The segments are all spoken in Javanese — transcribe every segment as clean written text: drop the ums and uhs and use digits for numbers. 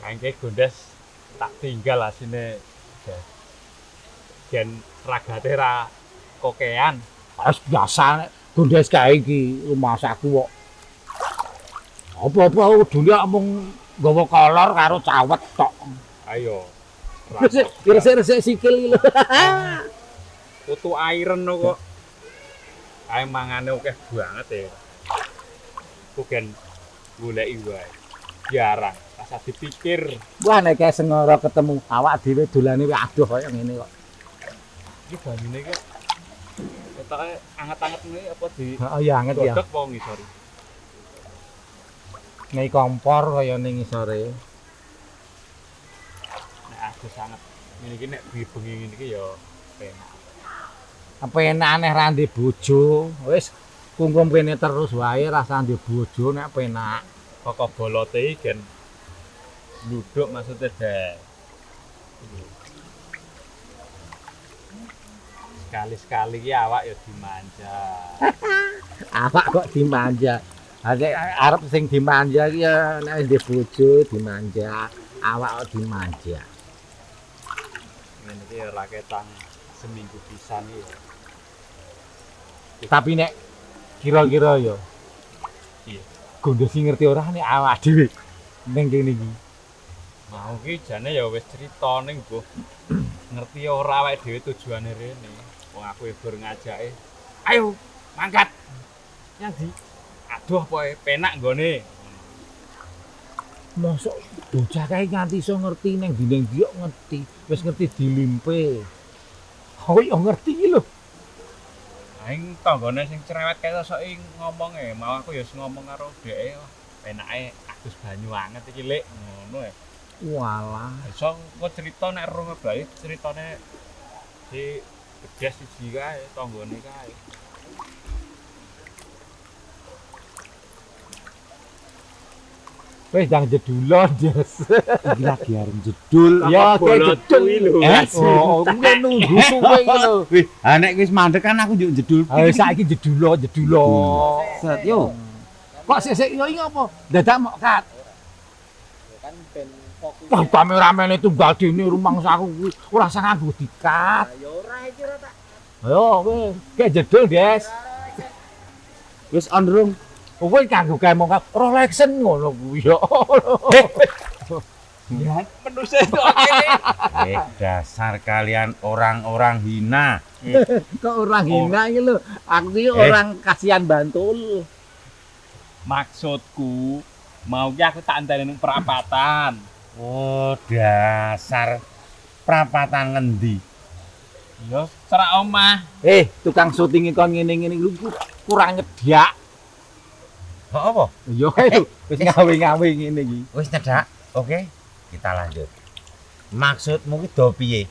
Kangke Gondes tak tinggal asine. Gen ragate ra kokean. Wis biasa nek Gondes kae iki rumah saku kok. Apa-apa dunia mung nggawa kolor karo cawet tok. Ayo. Resik-resik sikil iki lho. Putu iron kok. Ae mangane akeh banget ya. Ku gen goleki wae. Jarang, rasa dipikir. Wah nek kae sengara ketemu awak dhewe dolane wis adoh kaya ngene kok. Iki banyune iki ketoke anget-anget ngene apa di Heeh ya anget ya. godhog apa ngisor. Nek kompor kaya ning ngisore. Nek adus sanget. Ngene iki nek bengi ngene iki ya penak. Apa enak aneh ra ndek bojo. Wis kungkum kene terus wae rasa ndek bojo nek penak. Kok bolote iki gen nduduk maksudnya deh. Sekali-sekali ki awak ya dimanja. Awak kok dimanja. Ade arep sing dimanja ki ya nek ndek bojo dimanja, awak kok dimanja. Ngene iki ya ra ketang seminggu pisan iki. Tapi nek kira-kira ya Iya. Gondes ngerti ora nek awak dhewe ning kene iki. Mau ki jane ya wis crita ning mbuh. Ngerti ora awake dhewe tujuane rene. Wong aku gur ngajake. Ayo mangkat. Nyandi. Aduh poe penak nggone. Mosok bocah kae nganti iso ngerti ning dinding dia ngerti, wis ngerti dilimpe. Kok yo ngerti iki lho. Aing tanggane sing cerewet kae soki ngomong mau aku ya ngomong karo dheke penake adus banyu anget iki lek ngono e. Walah. Iso kok cerita nek rungu bae ceritane si Gedes siji kae tanggane kae. Wis ndang jedulon, Des. Iki lagi arep jedul. Ya, kayak jedul. Oh, kuwi nunggu suwe iki lho. Wih, ha nek wis mandek kan aku njuk jedul. Ayo saiki jedulo. Set yo. Kok sik-sik yo iki apa? Dadak mok kat. Kan ben fokus. Wah, kameramen tunggal dene rumangsaku kuwi ora usah nganggo dikat. Ya ora iki ora tak. Ayo, wis, kayak jedul, Des. Wis ondrung. Kowe kanggo kae mong Rolexen ngono kuwi ya. Ya, Manusia itu kene. dasar kalian orang-orang hina. Kok orang hina iki lho. Aku iki orang kasihan bantul. Maksudku mau ki aku tak anteni ning perapatan. Oh, dasar prapatan ngendi? Ya cerak omah. Tukang syuting kon ngene-ngene iku kurang nyedyak. Kok apa? Yo itu wis ngawe-ngawe ngene iki. Wis nyedak. Oke, kita lanjut. Maksudmu ki do piye?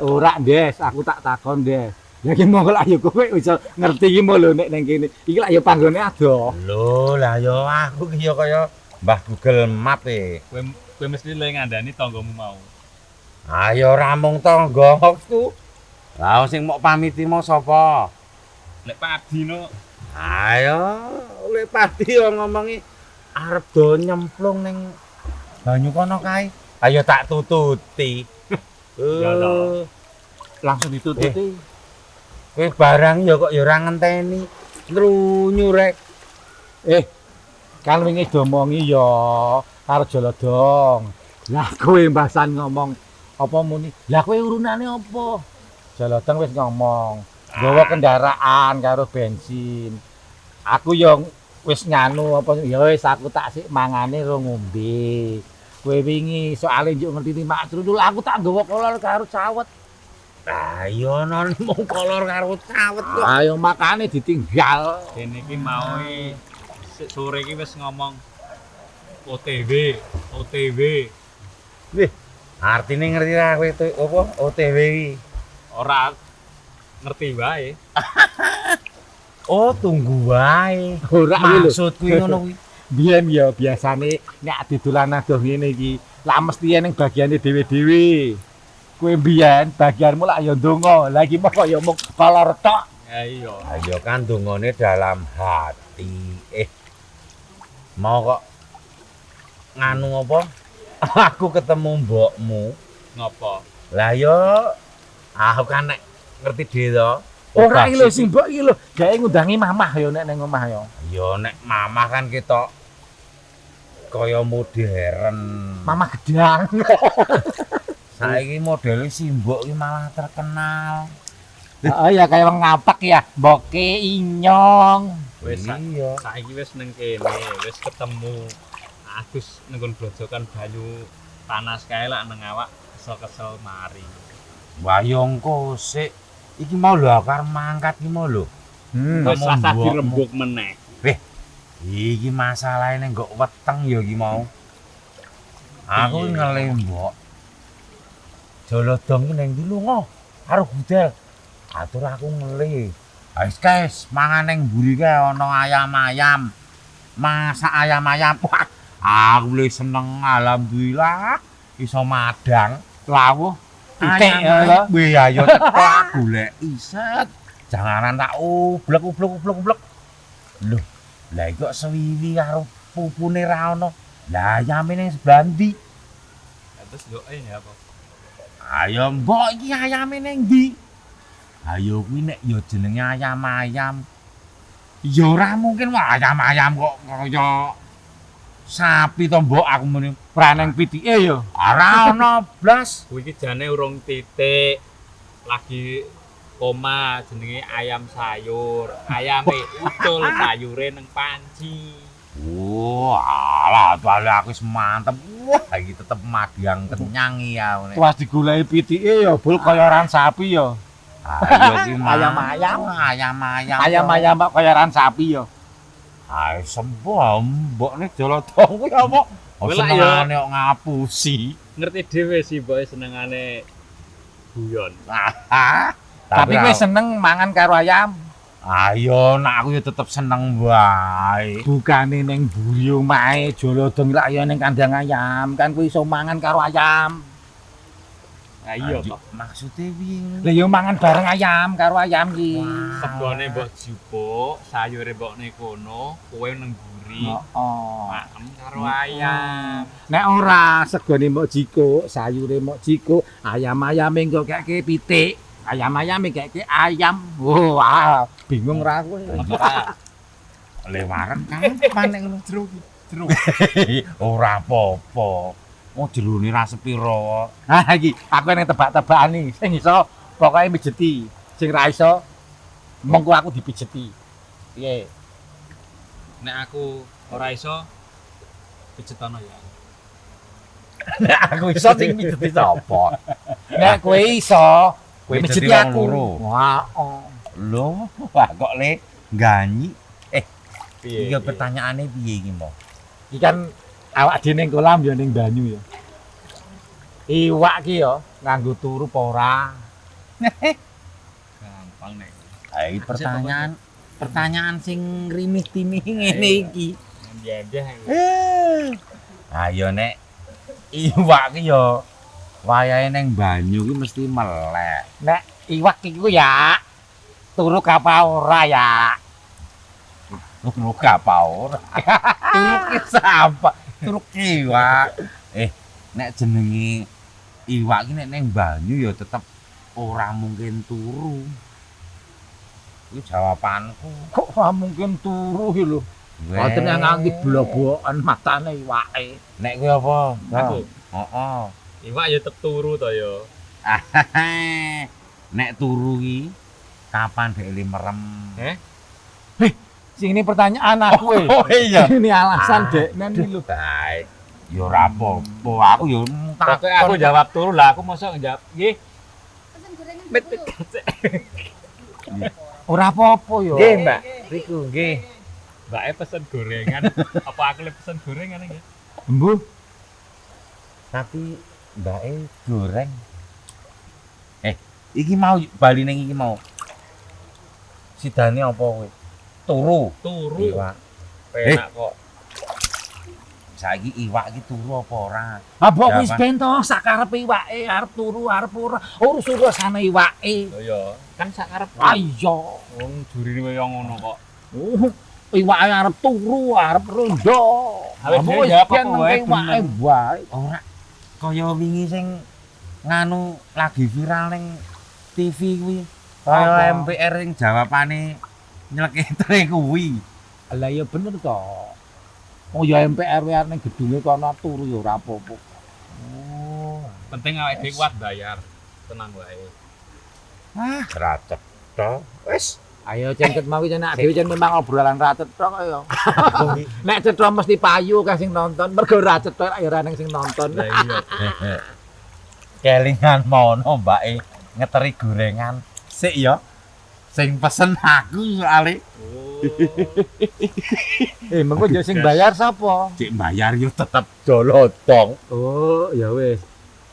Ora, Des, aku tak takon, Des. Ya ki monggo lak yo kowe iso ngerti iki mau lho nek ning kene. Iki lak yo panggone adoh. Lho, lah yo aku ki yo kaya Mbah Google Map e. Kowe mesti le ngandani tanggamu mau. Ayo ora mung tanggaku. Lah sing mok pamiti mau sapa? Lek padi no. Ayo, oleh padi yo ngomongi arep do nyemplung ning banyu kono kae. Ayo tak tututi. Ya toh. Langsung ditututi. Kowe barang ya kok ya ora ngenteni. Nrunyu rek. Kan wingi diomongi ya karo Jolodong. Lah kowe mbasan ngomong apa muni? Lah kowe urunane apa? Jolodong wis ngomong. Gawa kendaraan karo bensin. Aku yo wis nganu apa ya wis aku tak sik mangane ro ngombe. Kowe wingi soalé njuk ngerti maksud aku tak nggawa kolor karo cawet. Ayo non mung kolor karo cawet kok. Ayo makane ditinggal. Dene iki mau sore iki wis ngomong OTW. Wih, artine ngerti ra kowe itu apa OTW iki? Ora ngerti wae. Oh, tunggu wae. Ora kuwi lho. Maksud kuwi ngono kuwi. Biyen ya biasane nek didolan adoh ngene iki, lah mesti ning bagiane dhewe-dhewe. Kowe mbiyen bagianmu lak ya ndonga, lah iki mok ya mung kolor tok. Ya iya. Ayo kan dongane dalam hati. Mau kok nganu apa? aku ketemu mbokmu. Ngopo? Lah yo aku kan nek ngerti dhewe to. Ora iki lho sing mbok iki lho, gawe ngundangi mamah yo nek ning omah yo. Yo nek mamah kan kita kaya modern. Mamah gedang. Saiki modele simbok iki malah terkenal. Oh ya kayak wong ngapak ya, mboke inyong. Wis iya. saiki wis ning kene, wis ketemu. Agus nenggon blojokan banyu panas kae lak nang awak kesel-kesel mari. Wayongko sik. Iki mau lho aku arep mangkat iki mau lho. Wis Kamu rasa mbokmu. dirembuk meneh. Iki masalahnya nggak weteng ya iki mau. Aku Piye? ngelih mbok. Jolodong ki ning ndi lunga karo budal. Atur aku ngelih. Wis guys, mangan ning mburi kae ana ayam-ayam. Masak ayam-ayam. Wah, aku le seneng alhamdulillah iso madang. Lawuh. Titik ya lho. Wih ayo teko aku golek iset. Janganan tak ublek. Loh, lah iki kok sewiwi karo pupune ra ono. Lah ayame ning sebelah ndi? Terus yo ya apa? Ayo mbok iki ayame ning ndi? Ayo kuwi nek ya jenenge ayam-ayam. Ya ora mungkin wae ayam-ayam kok kaya sapi to mbok aku muni Praneng pitike yo. ora ono blas. Kuwi iki jane urung titik. Lagi koma jenenge ayam sayur. Ayame utul sayure nang panci. Oh, alah bali aku wis mantep. Wah, iki tetep madang kenyang ya. Pas digoleki pitike yo bul kaya ran sapi yo. Ayo ki Ayam-ayam. ayam-ayam. Ayam-ayam kok kaya ran sapi yo. Ayo sembuh mbokne jolodong kuwi apa? Kuwi lak Senengane kok ngapusi. Ngerti dhewe sih mbok senengane guyon. Tapi kowe seneng mangan karo ayam. Ayo nek aku ya tetep seneng wae. Bukane ning mburi omahe jolodong lak ya ning kandang ayam, kan kowe iso mangan karo ayam. Lah iya kok. Maksude piye? Lah ya mangan bareng ayam karo ayam ki. Segone mbok jupuk, sayure mbok ning kono, kowe nang mburi. Heeh. Maem karo ayam. Nek ora segone mbok jikuk, sayure mbok jikuk, ayam-ayame engko keke pitik. Ayam-ayame keke ayam. Wah, bingung ra kowe. Apa? Lewaran kapan nek ngono jeruk. Ora apa-apa. Oh jerone ra sepiro. Nah iki aku ning tebak-tebakan iki sing iso pokoke mijeti. Sing ra iso mengko aku dipijeti. Piye? Nek aku ora iso pijetono ya. Nek aku iso sing mijeti sapa? Nek kowe iso, kowe Mijeti mijeti wong aku. loro. Wah, Lho, wah kok le ganyi. Piye? Iki pertanyaane piye iki, Mo? iki kan awak dhewe ning kolam ya ning banyu ya. Iwak ki ya nganggo turu apa ora? Gampang nek. Hai pertanyaan sing rimih-timih ngene iki. Ndendeh. Ayo nek iwak ki ya wayahe ning banyu ki mesti melek. Nek iwak iku ya turu apa ora ya? Turu apa ora? Turu ki sapa? Turu iwak. Nek jenenge iwak ki nek ning banyu ya tetep ora mungkin turu. Iku jawabanku. Kok ora mungkin turu ki lho. Boten yang nganti blobokan matane iwake. Nek kuwi apa? Aku Heeh. iwak ya tetep turu to ya. Nek turu ki kapan dhek merem? Sing ini pertanyaan aku Oh iya. Ini alasan dek nen iki lho. Baik. Ya ora apa-apa, aku ya Pokoke aku jawab turu lah, aku mosok njawab nggih. Pesen gorengan Bet. 10. Ora apa-apa ya. Nggih, Mbak. Riku nggih. Mbake pesen gorengan. Apa aku le pesen gorengan nggih? Embuh. Tapi mbake goreng. Iki mau bali ning iki mau. Sidane apa kowe? Turu. Turu. Iwak. Penak kok. Saiki iwak iki turu apa ora? Abok Ya, wis Pak. ben to sakarepe iwake arep turu arep ora. Urus-urusane iwake. Lho ya, kan sak karep. Ah iya. Wong jurine kaya ngono kok. Iwake arep turu, arep rondo. Awake Abok dhewe wis jawab ben apa nang wae iwake bener. wae. kaya wingi sing nganu lagi viral ning TV kuwi. Kaya Apa? MPR sing jawabane nyleketre kuwi. Lah ya bener to. Oh ya MPR wae ning gedunge kono turu ya ora apa-apa. Oh. Penting awake dhewe kuat bayar. Tenang wae. Ah, racet to. Wis. Ayo cengket mau iki nek dhewe jan memang obrolan ra cetok ya. Nek cetok mesti payu ka sing nonton, mergo ra cetok ya ora ning sing nonton. Lah iya. Kelingan mono mbake ngeteri gorengan. Sik ya. Sing pesen aku soalé. Eh mengko yo sing bayar sapa? Cek bayar yo tetep jolotong. Oh, ya wis.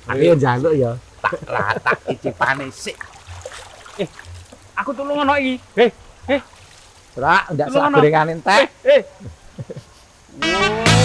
Aku yo njaluk ya. Tak latak icipane sik. Aku tulung ono iki. Ora, ndak sak Tolong, gorengan entek. Oh.